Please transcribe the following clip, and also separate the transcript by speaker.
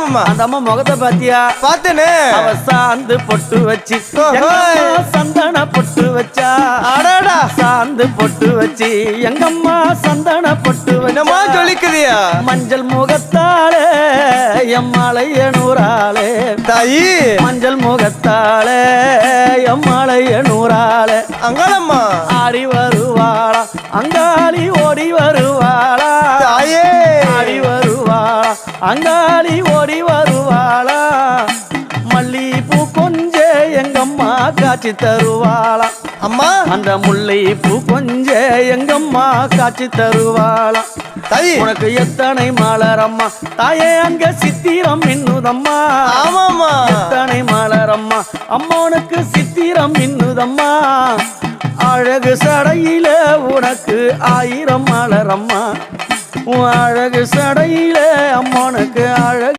Speaker 1: ஆமாமா.
Speaker 2: அந்த அம்மா முகத்தை பாத்தியா?
Speaker 1: பார்த்தேனே.
Speaker 2: அவ சாந்து பொட்டு வச்சு சந்தன பொட்டு வச்சா.
Speaker 1: அடடா.
Speaker 2: சாந்து பொட்டு வச்சு எங்கம்மா சந்தன பொட்டு
Speaker 1: என்னமா சொல்லிக்குதியா?
Speaker 2: மஞ்சள் முகத்தாளே எம்மாளைய நூறாளே
Speaker 1: தாயி.
Speaker 2: மஞ்சள் முகத்தாளே எம்மாளைய நூறாளே
Speaker 1: அங்காளம்மா
Speaker 2: ஆடி வருவாளா அங்காளி ஓடி வருவாளா
Speaker 1: தாயே.
Speaker 2: ஆடி வருவாளா அங்காளி ஓடி வருவாளா மல்லிப்பூ கொஞ்ச எங்கம்மா காட்சி தருவாளா
Speaker 1: அம்மா.
Speaker 2: அந்த முல்லை பூ கொஞ்ச எங்கம்மா காட்சி தருவாளா
Speaker 1: தாயி.
Speaker 2: உனக்கு எத்தனை மலரம்மா தாயே அங்க சித்திரம் மின்னுதம்மா.
Speaker 1: ஆமாமா.
Speaker 2: எத்தனை மலரம்மா அம்மனுக்கு சித்திரம் மின்னுதம்மா. அழகு சடையில உனக்கு 1000 மலரம்மா. உன் அழகு சடையில அம்மனுக்கு அழகு